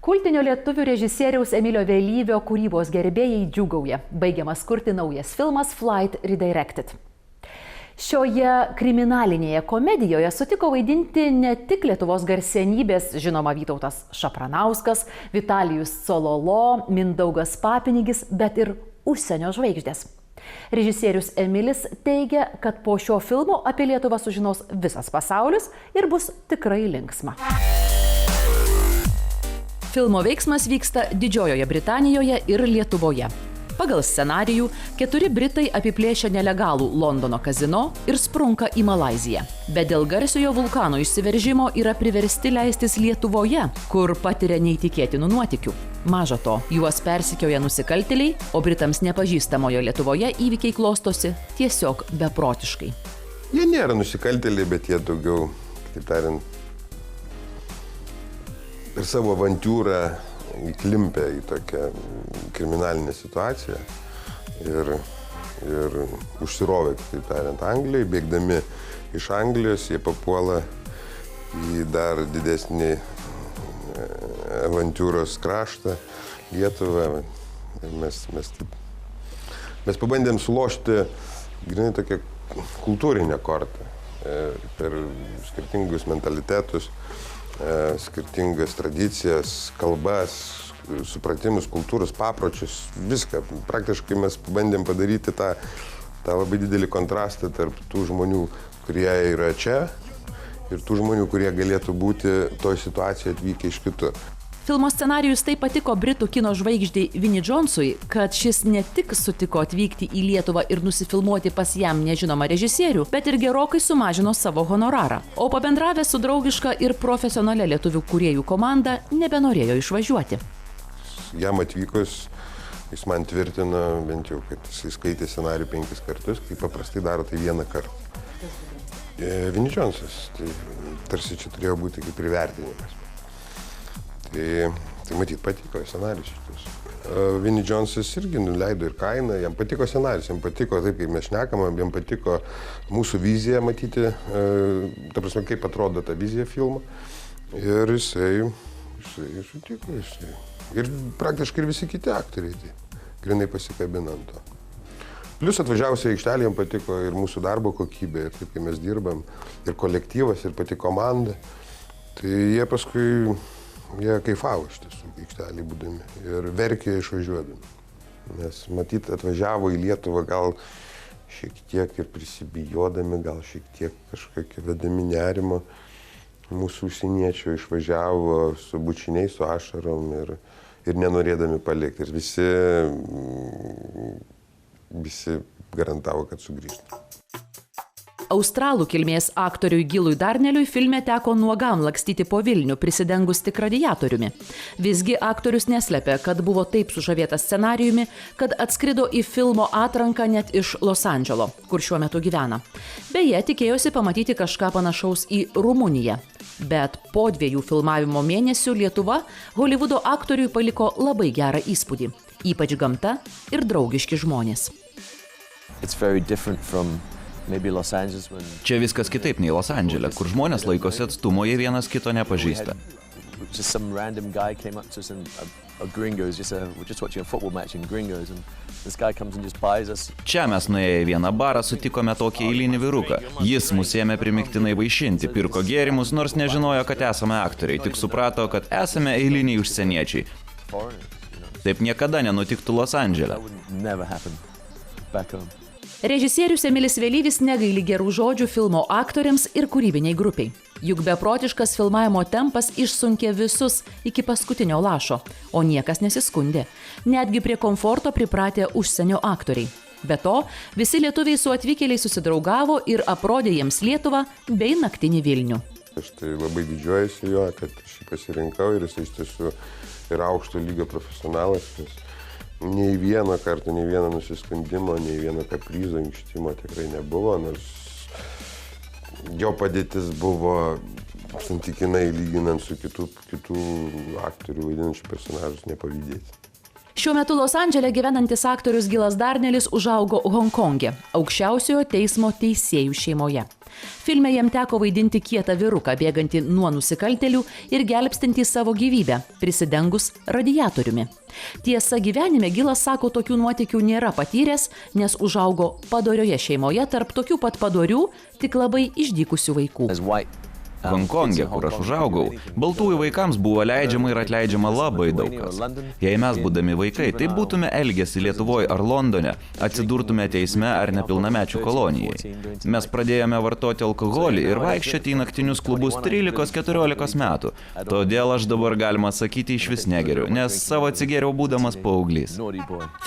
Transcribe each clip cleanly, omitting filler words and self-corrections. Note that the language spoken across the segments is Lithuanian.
Kultinio lietuvių režisieriaus Emilio Vėlyvio kūrybos gerbėjai džiūgauja. Baigiamas kurti naujas filmas Flight Redirected. Šioje kriminalinėje komedijoje sutiko vaidinti ne tik Lietuvos garsenybės, žinoma Vytautas Šapranauskas, Vitalijus Cololo, Mindaugas Papinigis, bet ir užsienio žvaigždės. Režisierius Emilis teigia, kad po šio filmo apie Lietuvą sužinos visas pasaulis ir bus tikrai linksma. Filmo veiksmas vyksta Didžiojoje Britanijoje ir Lietuvoje. Pagal scenarijų 4 britai apiplėšia nelegalų Londono kazino ir sprunka į Malaiziją. Bet dėl garsiojo vulkano išsiveržimo yra priversti leistis Lietuvoje, kur patiria neįtikėtinų nuotykių. Maža to, juos persikioja nusikaltėliai, o britams nepažįstamoje Lietuvoje įvykiai klostosi tiesiog beprotiškai. Jie nėra nusikaltėliai, bet jie daugiau, kitaip tariant, per savo avantiūrą įklimpę į tokią kriminalinę situaciją ir užsirovė, kitaip tariant, Anglijai. Bėgdami iš Anglijos, jie papuola į dar didesnį avantiūros kraštą, Lietuvą. Mes pabandėm sulošti grinai tokią kultūrinę kortą per skirtingus mentalitetus, skirtingas tradicijas, kalbas, supratimus, kultūros, papročius, viską. Praktiškai mes pabandėm padaryti tą labai didelį kontrastą tarp tų žmonių, kurie yra čia ir tų žmonių, kurie galėtų būti toj situacijoje atvykę iš kitur. Filmo scenarijus taip patiko britų kino žvaigždei Vinnie Jonesui, kad šis ne tik sutiko atvykti į Lietuvą ir nusifilmuoti pas jam nežinomą režisierių, bet ir gerokai sumažino savo honorarą. O pabendravęs su draugiška ir profesionalia lietuvių kūrėjų komanda nebenorėjo išvažiuoti. Jam atvykus, jis man tvirtino, bent jau, kad jis skaitė scenarijų 5 kartus, kai paprastai daro tai 1 kartą. Vinnie Jonesas, tai tarsi čia turėjo būti kaip įvertinimas. Tai matyt, patiko scenarijus šitas. Vinnie Jonesas irgi nuleido ir kainą, jam patiko scenarijus, jam patiko taip, kaip mes šnekam, jam patiko mūsų vizija matyti, ta prasme, kaip atrodo ta vizija filmo. Ir jisai sutiko. Ir praktiškai ir visi kiti aktoriai, tai grinai pasikabino ant to. Plius atvažiavusiai aikštelė, jam patiko ir mūsų darbo kokybė, ir taip, kai mes dirbam, ir kolektyvas, ir pati komanda. Tai jie paskui kaifavo iš tiesų aikštelėje būdami ir verkė išvažiuodami. Nes matyt, atvažiavo į Lietuvą gal šiek tiek ir prisibijodami, gal šiek tiek kažkokie vedami nerimo. Mūsų užsieniečių išvažiavo su bučiniais, su ašarom ir nenorėdami palikti. Ir visi garantavo, kad sugrįžtų. Australų kilmės aktoriui Gilui Darneliui filme teko nuogam lakstyti po Vilnių, prisidengus tik radiatoriumi. Visgi aktorius neslepia, kad buvo taip sužavėtas scenarijumi, kad atskrido į filmo atranką net iš Los Andželo, kur šiuo metu gyvena. Beje, tikėjosi pamatyti kažką panašaus į Rumuniją. Bet po 2 filmavimo mėnesių Lietuva Holivudo aktoriui paliko labai gerą įspūdį. Ypač gamta ir draugiški žmonės. Čia viskas kitaip nei Los Andžele, kur žmonės laikosi atstumo, jie vienas kito nepažįsta. Čia mes nuėję į vieną barą sutikome tokį eilinį vyruką. Jis mus ėmė primiktinai vaišinti, pirko gėrimus, nors nežinojo, kad esame aktoriai, tik suprato, kad esame eiliniai užsieniečiai. Taip niekada nenutiktų Los Andžele. Režisierius Emilis Vėlyvis negaili gerų žodžių filmo aktoriams ir kūrybiniai grupiai. Juk beprotiškas filmavimo tempas išsunkė visus iki paskutinio lašo, o niekas nesiskundė. Netgi prie komforto pripratė užsienio aktoriai. Be to, visi lietuviai su atvykėliai susidraugavo ir aprodė jiems Lietuvą bei naktinį Vilnių. Aš tai labai didžiuojuosi jo, kad šį pasirinkau ir jis iš tiesų yra aukšto lygio profesionalas. Nei vieno karto, nei vieno nusiskundimo, nei vieno kaprizo, inkštimo tikrai nebuvo, nors jo padėtis buvo santykinai lyginant su kitų aktorių vaidinančių personažus nepavydėti. Šiuo metu Los Andžele gyvenantis aktorius Gilas Darnelis užaugo Honkonge, aukščiausiojo teismo teisėjų šeimoje. Filme jam teko vaidinti kietą vyruką, bėgantį nuo nusikaltėlių ir gelbstintį savo gyvybę, prisidengus radiatoriumi. Tiesa, gyvenime Gilas sako, tokių nuotykių nėra patyręs, nes užaugo padorioje šeimoje tarp tokių pat padorių, tik labai išdykusių vaikų. Honkonge, kur aš užaugau, baltųjų vaikams buvo leidžiama ir atleidžiama labai daug kas. Jei mes, būdami vaikai, taip būtume elgėsi Lietuvoje ar Londone, atsidurtume teisme ar nepilnamečių kolonijai. Mes pradėjome vartoti alkoholį ir vaikščioti į naktinius klubus 13-14 metų. Todėl aš dabar, galima sakyti, iš vis negeriu, nes savo atsigėriau būdamas paauglys.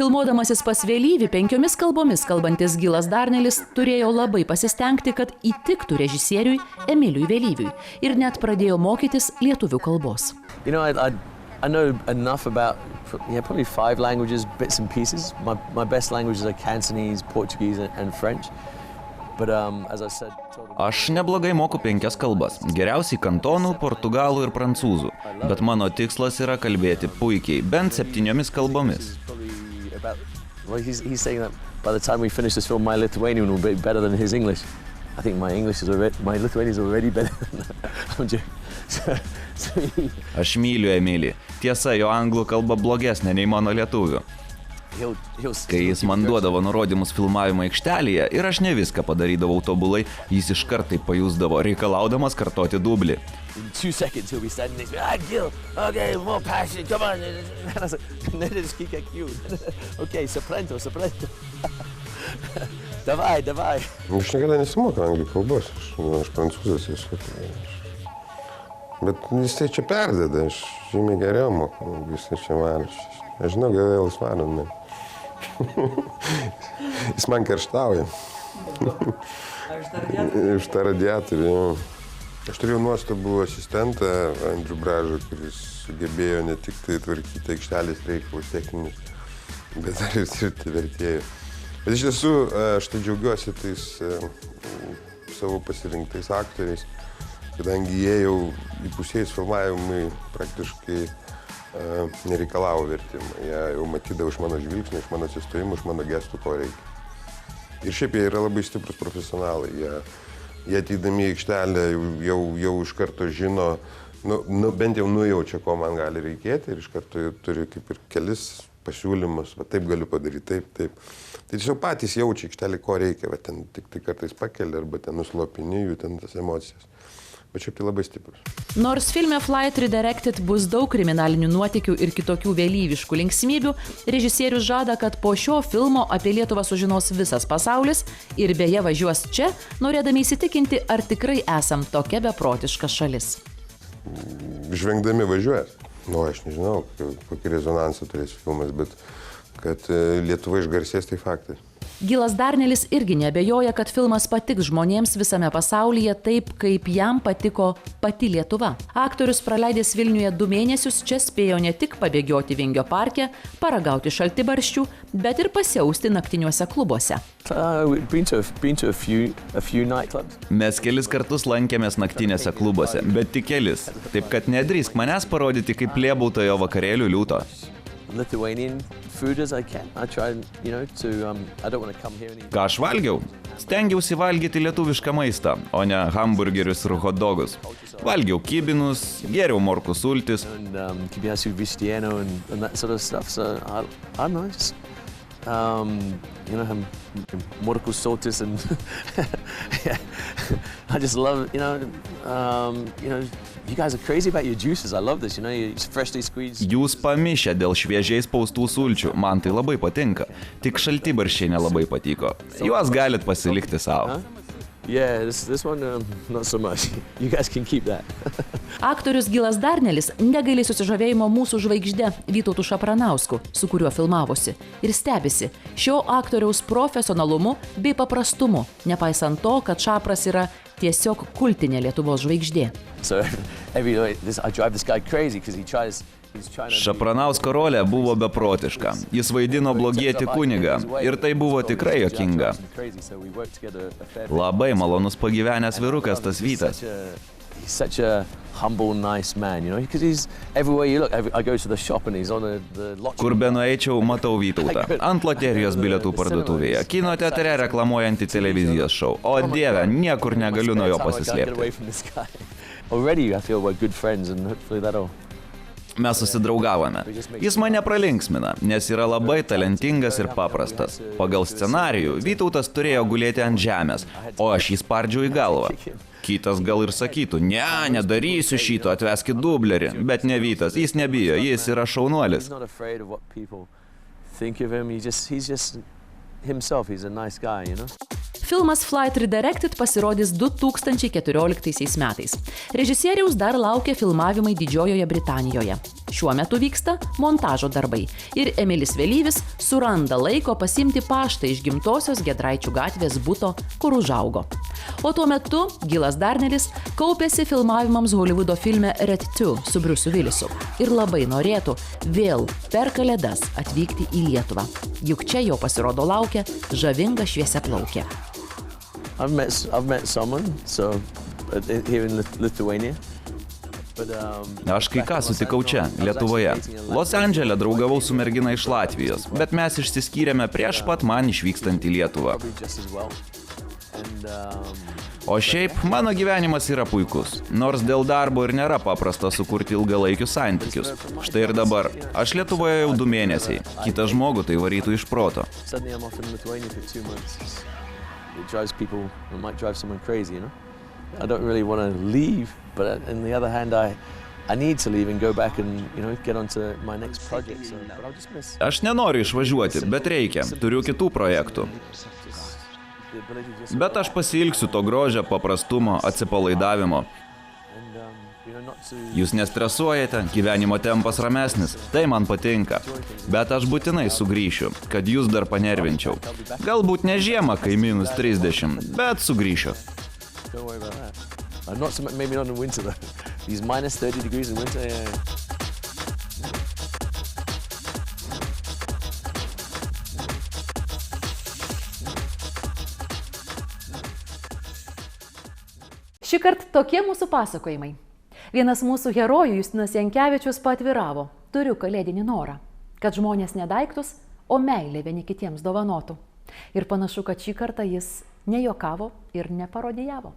Filmuodamasis pas Vėlyvį 5 kalbomis kalbantis Gilas Darnelis turėjo labai pasistengti, kad įtiktų režisieriui Emiliui Vėlyviui. Ir net pradėjo mokytis lietuvių kalbos. You know, I know enough about, probably 5 languages, bits and pieces. My best languages are Cantonese, Portuguese and French. But as I said, Aš neblogai moku 5 kalbas. Geriausiai kantonų, portugalų ir prancūzų. Bet mano tikslas yra kalbėti puikiai, bent 7 kalbomis. Well, he's saying that by the time we finish this film, my Lithuanian will be better than his English. I think my Lithuanian is already better than that. I'm joking. Aš myliu Emilį. Tiesa, jo anglų kalba blogesnė nei mano lietuvių. Kai jis man duodavo nurodymus filmavimo aikštelėje ir aš ne viską padarydavau tobulai, jis iš karto pajusdavo, reikalaudamas kartoti dublį. In 2 seconds he'll be standing next to me. Gil, okay, more passion, come on. And I was like, okay, soprento. Davai. Aš niekada nesimokau anglų kalbos, aš prancūzas esu. Bet jis tai čia perdeda, aš žymiai geriau moku, jis tai čia man. Aš žinau, gal jis man. Jis man kerštauja. Iš tą radiatorių. Aš turėjau nuostabų asistentą, Andrių Bražą, kuris sugebėjo ne tik tai tvarkyti aikštelės reikalus techninius, bet dar ir tirti vertėjų. Bet iš tiesų, aš tai džiaugiuosi tais savo pasirinktais aktoriais, kadangi jie jau įpusėjus filmavimui praktiškai nereikalavo vertimą. Jie jau matydavo iš mano žvilgsnio, iš mano atsistojimų, iš mano gestų, ko reikia. Ir šiaip jie yra labai stiprus profesionalai. Jie ateidami į aikštelę jau iš karto žino, bent jau nujaučia, ko man gali reikėti ir iš karto turi kaip ir kelis pasiūlymus, va taip galiu padaryti, taip. Tai tiesiog patys jaučia aikštelį, ko reikia, va ten tik tai kartais pakeli arba ten nuslopini jų ten tas emocijas. Bet šiaip tai labai stiprus. Nors filme Flight Redirected bus daug kriminalinių nuotykių ir kitokių vėlyviškų linksmybių, režisierius žada, kad po šio filmo apie Lietuvą sužinos visas pasaulis ir beje važiuos čia, norėdami įsitikinti, ar tikrai esam tokia beprotiška šalis. Žvengdami važiuojas. Aš nežinau, kokį rezonansą turės filmas, bet kad Lietuva išgarsės, tai faktas. Gilas Darnelis irgi neabejoja, kad filmas patiks žmonėms visame pasaulyje taip, kaip jam patiko pati Lietuva. Aktorius praleidęs Vilniuje 2 mėnesius čia spėjo ne tik pabėgioti Vingio parke, paragauti šaltibarščių, bet ir pasiausti naktiniuose klubuose. Mes kelis kartus lankėmės naktinėse klubuose, bet tik kelis. Taip kad nedrįsk manęs parodyti kaip lėbautojo vakarėlių liūto. Lithuanian food as I can. I try, I don't want to come here and eat. Ką aš valgiau? Stengiausi valgyti lietuvišką maistą, o ne hamburgerius ir hotdogus. Valgiau kibinus, gėriau morkų sultis. And kibiasių vištieno and that sort of stuff. So I don't know, just morkų sultis and I just love, you guys are crazy about your juices. I love this, you're freshly squeezed. Jūs pamišę dėl šviežiai spaustų sulčių. Man tai labai patinka. Tik šaltibarščiai nelabai patiko. Juos galit pasilikti savo. Yeah, this one not so much. You guys can keep that. Aktorius Gilas Darnelis negaili susižavėjimo mūsų žvaigžde Vytautu Šapranausku, su kuriuo filmavosi, ir stebisi šio aktoriaus profesionalumu bei paprastumu, nepaisant to, kad Šapras yra tiesiog kultinė Lietuvos žvaigždė. So I drive this guy crazy because he tries. Šapranausko rolė buvo beprotiška. Jis vaidino blogietį kunigą ir tai buvo tikrai juokinga. Labai malonus pagyvenęs vyrukas tas Vytas. he's such a humble, nice man, you know, because he's everywhere you look. I go to the shop and he's on the lottery. Kur be nueičiau, matau Vytautą. Ant loterijos bilietų parduotuvėje, kino teatre reklamuojantį televizijos šou. O Dieve, niekur negaliu nuo jo pasislėpti. Already I feel we're good friends and hopefully that'll. Mes susidraugavome. Jis mane pralinksmina, nes yra labai talentingas ir paprastas. Pagal scenarijų Vytautas turėjo gulėti ant žemės, o aš jį spardžiau į galvą. Kitas gal ir sakytų, ne, nedarysiu šito, atveskit dublerį. Bet ne Vytas, jis nebijo, jis yra šaunuolis. Filmas Flight Redirected pasirodys 2014 metais. Režisieriaus dar laukia filmavimai Didžiojoje Britanijoje. Šiuo metu vyksta montažo darbai ir Emilis Vėlyvis suranda laiko pasiimti paštą iš gimtosios Giedraičių gatvės buto, kur užaugo. O tuo metu Gilas Darnelis kaupėsi filmavimams Hollywoodo filme Red 2 su Bruce'u Willisu ir labai norėtų vėl per Kalėdas atvykti į Lietuvą. Juk čia jo pasirodo laukia žavinga šviesiaplaukė. I've met someone, so here in Lithuania. Aš kai ką sutikau čia, Lietuvoje. Los Andžele draugavau su mergina iš Latvijos, bet mes išsiskyrėme prieš pat man išvykstant į Lietuvą. O šiaip, mano gyvenimas yra puikus, nors dėl darbo ir nėra paprasta sukurti ilgalaikius santykius. Štai ir dabar, aš Lietuvoje jau 2 mėnesiai, kitą žmogų tai varytų iš proto. It drives people, it might drive someone crazy, you know? I don't really want to leave, but on the other hand, I need to leave and go back and, you know, get onto my next project. So, but I'll just miss. Aš nenoriu išvažiuoti, bet reikia, turiu kitų projektų. Bet aš pasiilgsiu to grožio, paprastumo, atsipalaidavimo. Jūs nestresuojate, gyvenimo tempas ramesnis, tai man patinka. Bet aš būtinai sugrįšiu, kad jūs dar panervinčiau. Galbūt ne žiemą, kai minus 30, bet sugrįšiu. Šįkart tokie mūsų pasakojimai. Vienas mūsų herojų, Justinas Jankevičius, paatviravo: turiu kalėdinį norą, kad žmonės ne daiktus, o meilę vieni kitiems dovanotų. Ir panašu, kad šį kartą jis nejuokavo ir neparodijavo.